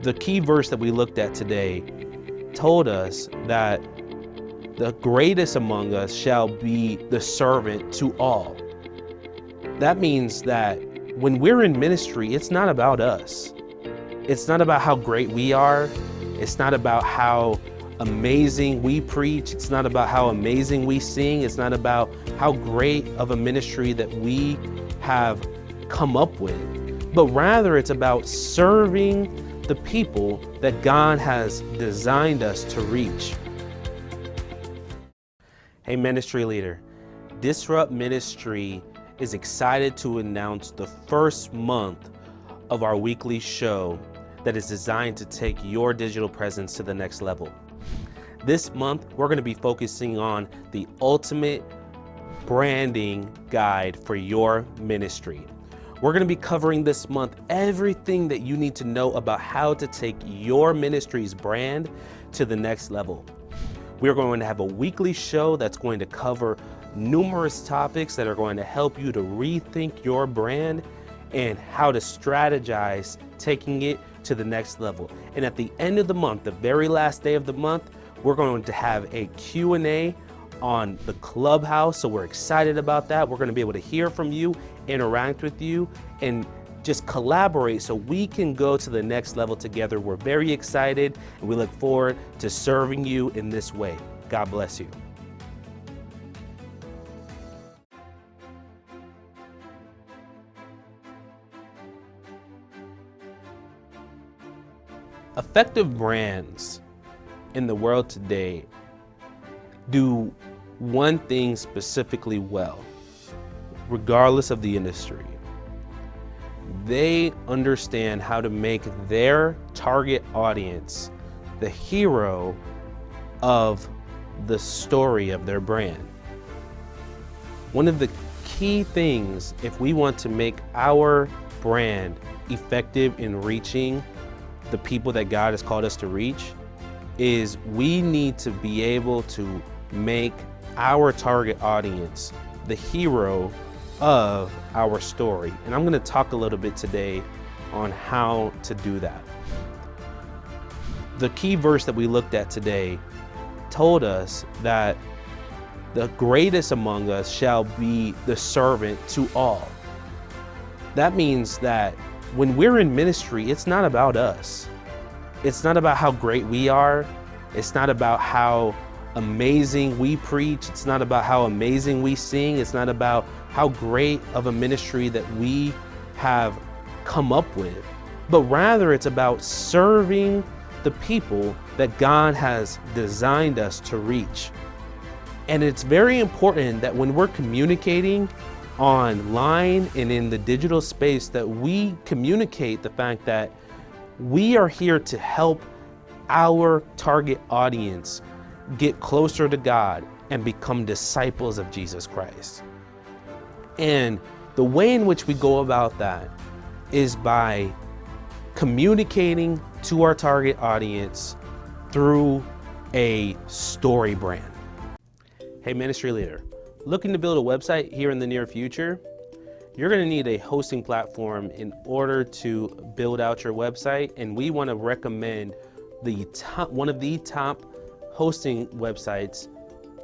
The key verse that we looked at today told us that the greatest among us shall be the servant to all. That means that when we're in ministry, it's not about us. It's not about how great we are. It's not about how amazing we preach. It's not about how amazing we sing. It's not about how great of a ministry that we have come up with, but rather it's about serving the people that God has designed us to reach. Hey, ministry leader, Disrupt Ministry is excited to announce the first month of our weekly show that is designed to take your digital presence to the next level. This month, we're going to be focusing on the ultimate branding guide for your ministry. We're going to be covering this month everything that you need to know about how to take your ministry's brand to the next level. We're going to have a weekly show that's going to cover numerous topics that are going to help you to rethink your brand and how to strategize taking it to the next level. And at the end of the month, the very last day of the month, we're going to have a Q&A on the Clubhouse. So we're excited about that. We're going to be able to hear from you, interact with you, and just collaborate so we can go to the next level together. We're very excited and we look forward to serving you in this way. God bless you. Effective brands in the world today do one thing specifically well, regardless of the industry. They understand how to make their target audience the hero of the story of their brand. One of the key things, if we want to make our brand effective in reaching the people that God has called us to reach, is we need to be able to make our target audience the hero of our story. And I'm going to talk a little bit today on how to do that. The key verse that we looked at today told us that the greatest among us shall be the servant to all. That means that when we're in ministry, it's not about us. It's not about how great we are. It's not about how amazing we preach. It's not about how amazing we sing. It's not about how great of a ministry that we have come up with, but rather it's about serving the people that God has designed us to reach. And it's very important that when we're communicating online and in the digital space, that we communicate the fact that we are here to help our target audience get closer to God and become disciples of Jesus Christ. And the way in which we go about that is by communicating to our target audience through a story brand. Hey, ministry leader, looking to build a website here in the near future? You're going to need a hosting platform in order to build out your website, and we want to recommend one of the top hosting websites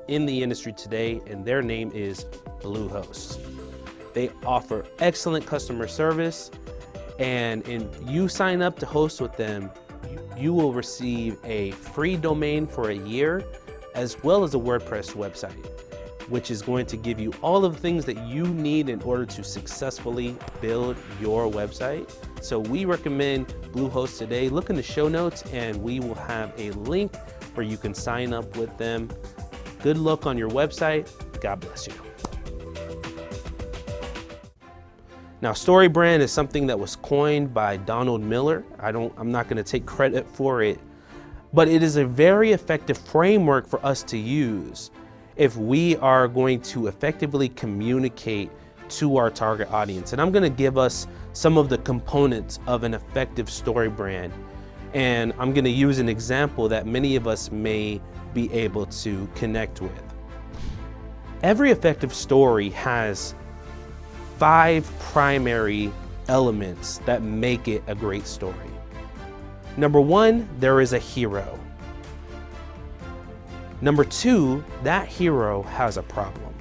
in the industry today, and their name is Bluehost. They offer excellent customer service, and if you sign up to host with them, you will receive a free domain for a year, as well as a WordPress website, which is going to give you all of the things that you need in order to successfully build your website. So we recommend Bluehost today. Look in the show notes and we will have a link where you can sign up with them. Good luck on your website. God bless you. Now, story brand is something that was coined by Donald Miller. I'm not going to take credit for it, but it is a very effective framework for us to use if we are going to effectively communicate to our target audience. And I'm going to give us some of the components of an effective story brand. And I'm going to use an example that many of us may be able to connect with. Every effective story has 5 primary elements that make it a great story. Number one, there is a hero. Number two, that hero has a problem.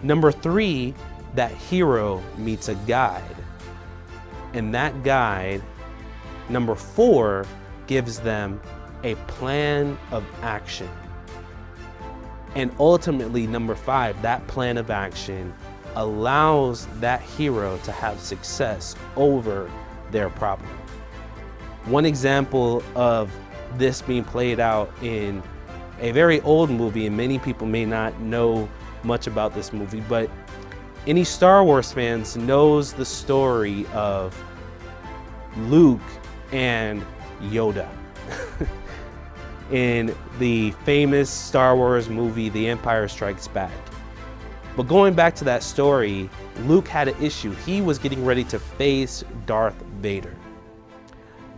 Number three, that hero meets a guide. And that guide, number four, gives them a plan of action. And ultimately, number five, that plan of action allows that hero to have success over their problem. One example of this being played out in a very old movie, and many people may not know much about this movie, but any Star Wars fans knows the story of Luke and Yoda in the famous Star Wars movie, The Empire Strikes Back. But going back to that story, Luke had an issue. He was getting ready to face Darth Vader.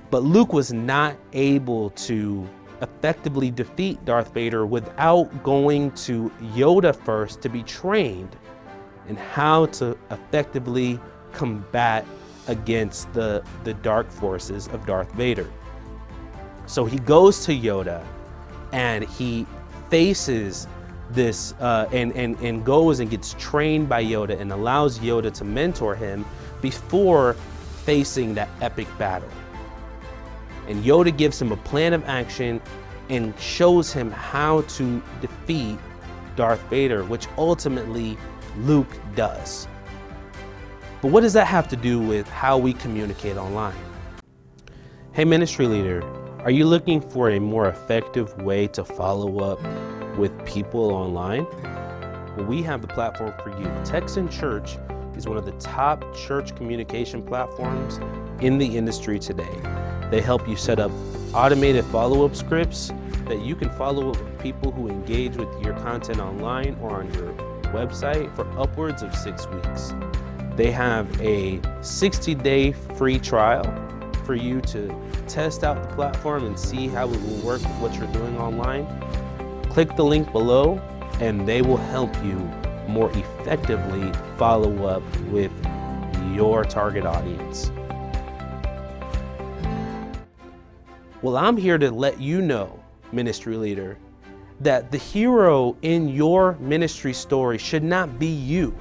But Luke was not able to effectively defeat Darth Vader without going to Yoda first to be trained in how to effectively combat against the dark forces of Darth Vader. So he goes to Yoda and he faces this and goes and gets trained by Yoda and allows Yoda to mentor him before facing that epic battle. And Yoda gives him a plan of action and shows him how to defeat Darth Vader, which ultimately Luke does. But what does that have to do with how we communicate online? Hey, ministry leader, are you looking for a more effective way to follow up with people online? Well, we have the platform for you. Texan Church is one of the top church communication platforms in the industry today. They help you set up automated follow-up scripts that you can follow up with people who engage with your content online or on your website for upwards of 6 weeks. They have a 60-day free trial for you to test out the platform and see how it will work with what you're doing online. Click the link below and they will help you more effectively follow up with your target audience. Well, I'm here to let you know, ministry leader, that the hero in your ministry story should not be you.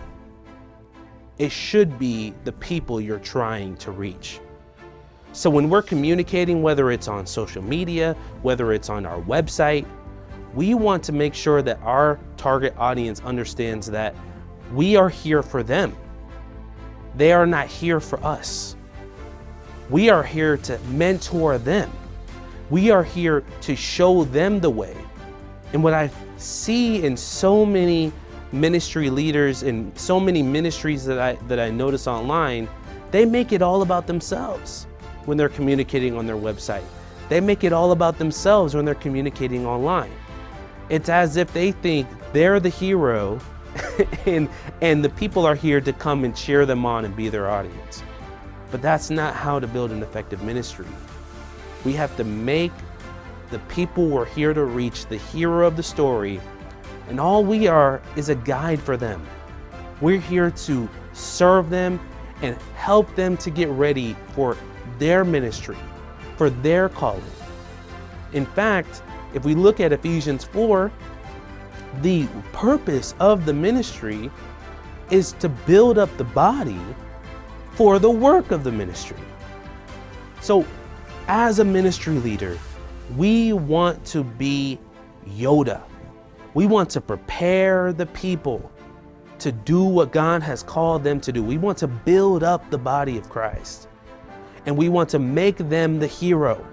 It should be the people you're trying to reach. So when we're communicating, whether it's on social media, whether it's on our website, we want to make sure that our target audience understands that we are here for them. They are not here for us. We are here to mentor them. We are here to show them the way. And what I see in so many ministry leaders and so many ministries that I notice online, they make it all about themselves when they're communicating on their website. They make it all about themselves when they're communicating online. It's as if they think they're the hero and the people are here to come and cheer them on and be their audience. But that's not how to build an effective ministry. We have to make the people we're here to reach the hero of the story, and all we are is a guide for them. We're here to serve them and help them to get ready for their ministry, for their calling. In fact, if we look at Ephesians 4, the purpose of the ministry is to build up the body for the work of the ministry. So as a ministry leader, we want to be Yoda. We want to prepare the people to do what God has called them to do. We want to build up the body of Christ. And we want to make them the hero.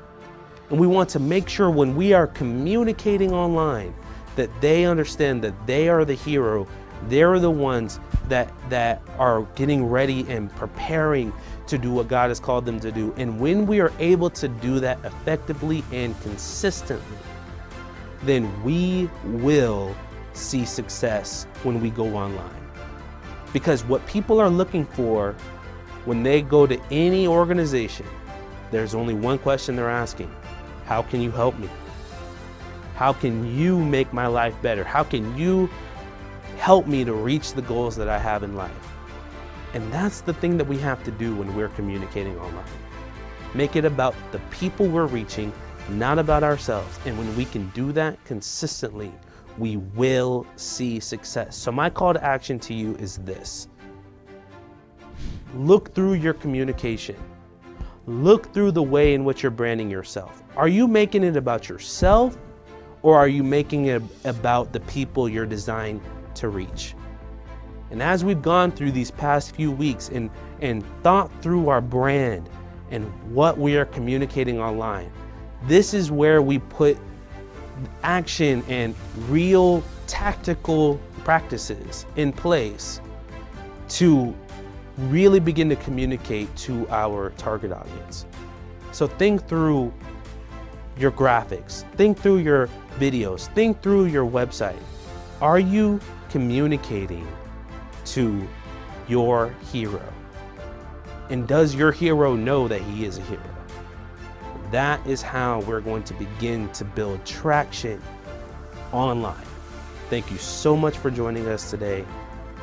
And we want to make sure when we are communicating online that they understand that they are the hero. They're the ones that are getting ready and preparing to do what God has called them to do. And when we are able to do that effectively and consistently, then we will see success when we go online. Because what people are looking for when they go to any organization, there's only one question they're asking: how can you help me? How can you make my life better? How can you help me to reach the goals that I have in life? And that's the thing that we have to do when we're communicating online. Make it about the people we're reaching, not about ourselves. And when we can do that consistently, we will see success. So my call to action to you is this. Look through your communication. Look through the way in which you're branding yourself. Are you making it about yourself, or are you making it about the people you're designed to reach? And as we've gone through these past few weeks and thought through our brand and what we are communicating online, this is where we put action and real tactical practices in place to really begin to communicate to our target audience. So think through your graphics, think through your videos, think through your website. Are you communicating to your hero? And does your hero know that he is a hero? That is how we're going to begin to build traction online. Thank you so much for joining us today.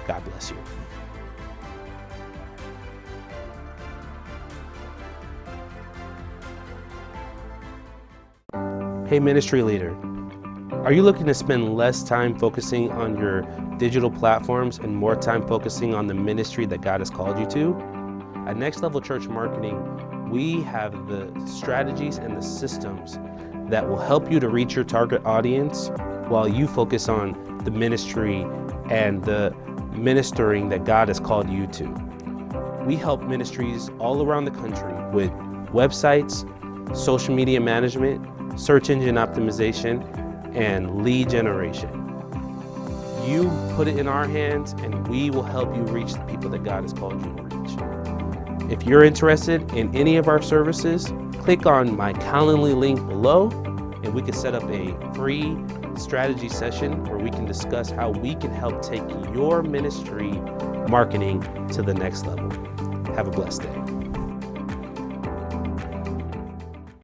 God bless you. Hey, ministry leader. Are you looking to spend less time focusing on your digital platforms and more time focusing on the ministry that God has called you to? At Next Level Church Marketing, we have the strategies and the systems that will help you to reach your target audience while you focus on the ministry and the ministering that God has called you to. We help ministries all around the country with websites, social media management, search engine optimization, and lead generation. You put it in our hands and we will help you reach the people that God has called you to reach. If you're interested in any of our services, click on my Calendly link below and we can set up a free strategy session where we can discuss how we can help take your ministry marketing to the next level. Have a blessed day.